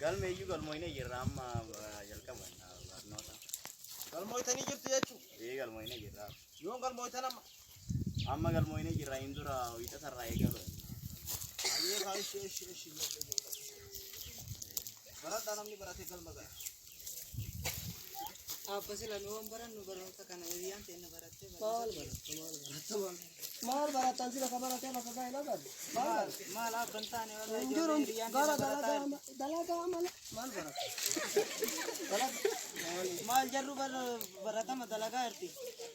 Gal meeyu gal moine jirra amma jalqaban barnoota. Gal moitani jirti jechuudha. Gal moine jirra. Yoon gal moitan amma gal moine jirra indura wita sarra eegalo. Ayyee kaan shi. Baradhaa namni barate gal magaa. Abbasila nuun barannu barnoota kana hiriyyaan ta'e baratte. Maal baratan sila kabarate bakka gaa'ela gadi. Maal abban taane warra Injiruun hiriyyaan gara barataa. dalagaa malee maal barata? Maal jarru baratama dalagaa jirti.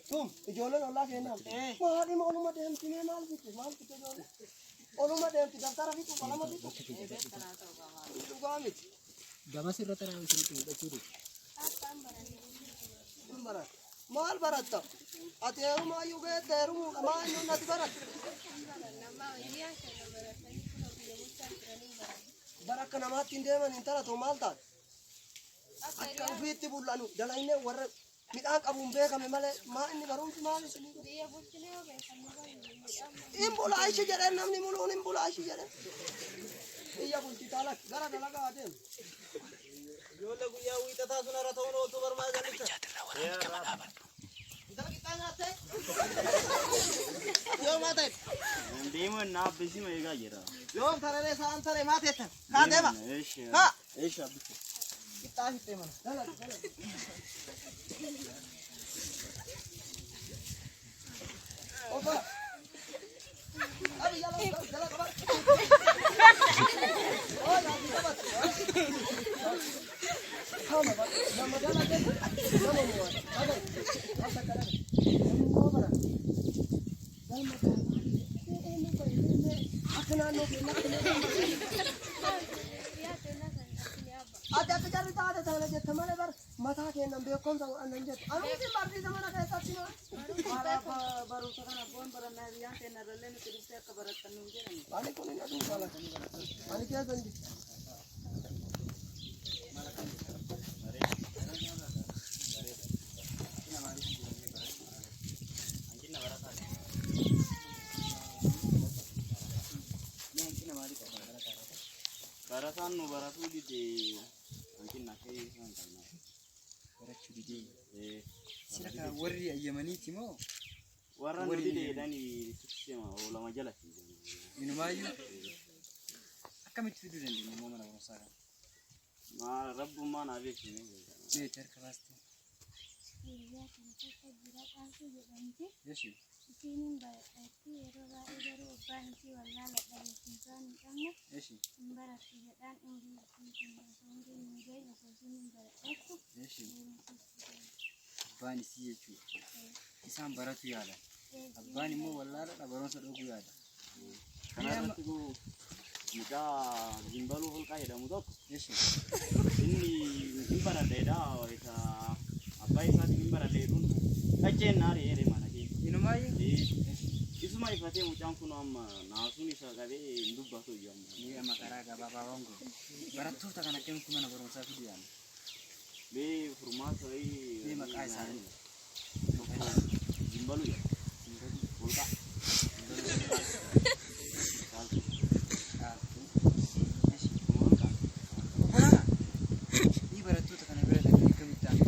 Tum ijoolleen ollaa kennaan. Maali ma oluma deemti mee maal fitte ijoollee? Oluma deemti daftara fitu qalama fitu. Dhugaa miti. Gamas irratti raawwisu hidhachuudha. Maal baratta? Ati heerumaa iyyuu beekta heerumuudha maal inni natti baratta? Bara akka namaatti hin deeman hin taratoo maal taate? Akka ofiitti bullanu dalaynee warra midhaan qabuun beekame malee maa inni barumsi maal isinii? Hin bulaashi jedheen namni muluun hin bulaashi jedheen. Biyya bulchitaa lakki gara dalagaa adeemu. Ijoollee guyyaa wiixataa sun irra ta'uun ooltuu barbaadan ibsa. Intala qixxaa nyaattee? Yoo maa ta'e? Deemu na abbisi ma eegaa jira. Yoom tararee sa'aan taree maa teessan? Kaa deema? Kaa? Eesha abbisi. Qixxaa hittee mana. Oba. Abi jala kabar. Oh ya kabar. Kama ba? Nama jala ke. Nama mo. Ada. Asa kara. Nama bara. Nama bara. Ini ko ini. Akna no ke na. Ada ke jari ta ada sana je tamane bar mata ke nam be kon sa anan je. Anu ki mardi zamana ka tatsina. Mala baruuta kana boon barannaa hiriyyaan ta'e narrallee nuti dhuftee akka barattannu hin jedhani. Ani kun ini adu kala. Ani kya sanji. Barataan nu baratuu dide mungkin nakai kan kana. Barachuu didee. Sila ka warri ayyamaniiti moo? Warra nu dide dani sistema olama jala. Inumaayyuu akkamitti fiduu dandeenya immoo mana barumsaa kana? Ma rabbummaa naa beekne. Meetii harka baastee. Yeshi. Isiin baratatti yeroo baay'ee garuu abbaan isii wallaala dhageessisaa hin qabne hin barattu jedhaan ingiliziin osoo hin barattu. Yeshi. Abbaan isii jechuudha. Isaan baratu yaada. Abbaan immoo wallaala barumsa dhuguu yaada. Kanarratti go mucaa jimbaluu holqaa jedhamu tokko. Yeshi. Inni hin baradheedha isa abbaa isaatiin hin baradheedhuun qacceen naari jedhee mana keessa. Inumaayyuu. Isuma ifatee mucaan kun amma naasuun isa qabee hin dubbatu iyyuu amma. Ni amma karaa gabaabaa wango. Barattoota kana akkamitti mana barumsaa fiduu yaada? Bee furmaata wayii. Ni maqaa isaanii. Jimbaluu jedha. Holqaa. Barattoota kana bira dhaqanii akkamitti ta'an?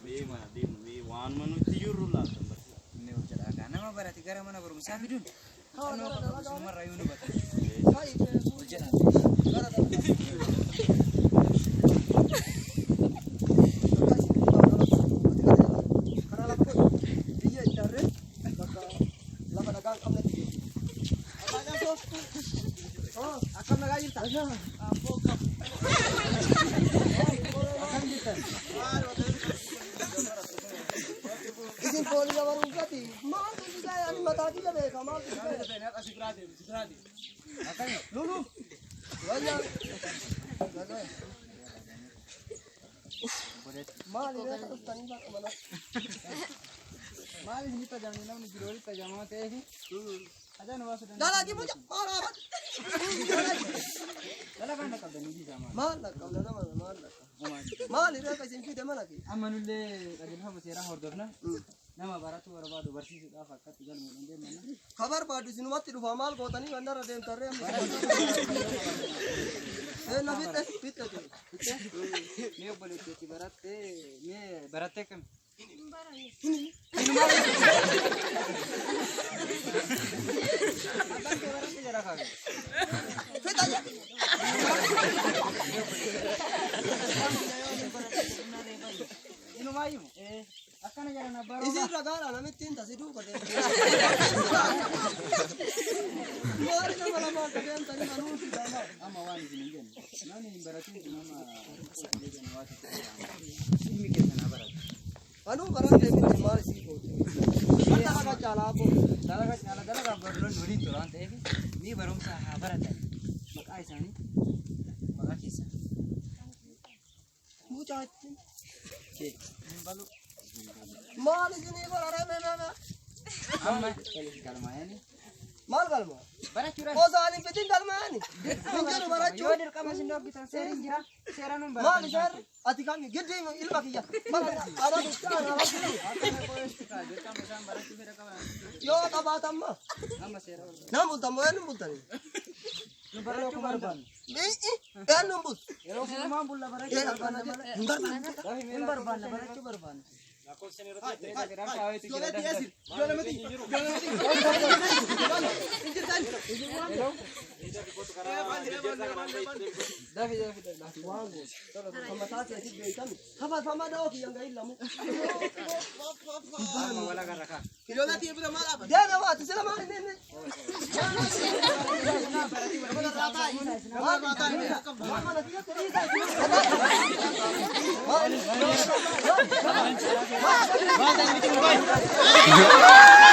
Deema waan manutti jirru laata barsiisa. Inni hojjedhaa nama barate gara mana barumsaa fiduun xannoo qabasumarraa yoo nu batan hojjedhaa. Akkam nagaa jirta? Isin Ani foolii dabaluufati. Maaltu sigaa ani mataa kiyya beeka maaltu sigaa. Lulu. Wayyaa. Maali reeta dhuftanii bakka mana. Maaliif ni tajaajila namni jirooli tajaajilamaa ta'eefi ajaan waa sodan Dalagii muka maal dalagaan qabdanii biisaa maal maal qabna nama maal maal reeta isin fide mana fi. amma nullee qajeelfama seeraa hordofna nama baratu barbaadu barsiisuudhaaf akkatti galmeedhaan deemna. Kabar baadu sinumatti dhufa maal gootanii wandarra deemtarree. Na fitte fitte Mee obboleettii barattee mee barattee kam? Abbaan kee barattee jira kaabe. fitte. Inumaayyuu akkana jedhan abbaa Isin ragaadha namitti hin tasiduu godhe. Maali nama lamaan deemtanii manuuti daamaa. amma waan isin hin jenne namni hin baratin nama ilmi keessan haa baratu. Anuu barattee fitte maal isii goote. Dalaga caalaa koo. Dalagaa barnoonni waliin ture waan ta'eef ni barumsa haa baratan maqaa isaanii maqaa keessa. Mucaachi. Hin balu. Maal isinii bararee meemame. Amma galmaayanii Maal galma. barachuudhaan Osaan fitin galmaani. Hinjiru barachuu. yoo dirqama isin dhoogitan seeriin jira seeraan hin Maal baratan. isaan ati kami giddi ilma kiyya. Maal abadu caan abadu. Dirqama isaan barachuu fedha qaban Yoo qabaatamma. amma seera Nam bultamoo eenyuun bultanii. nu barachuu barbaannu. Eenyuun bultu. Yeroo fuumaan bulla barachuu Hin barbaanne. hin barbaanne barachuu barbaanne. Bye.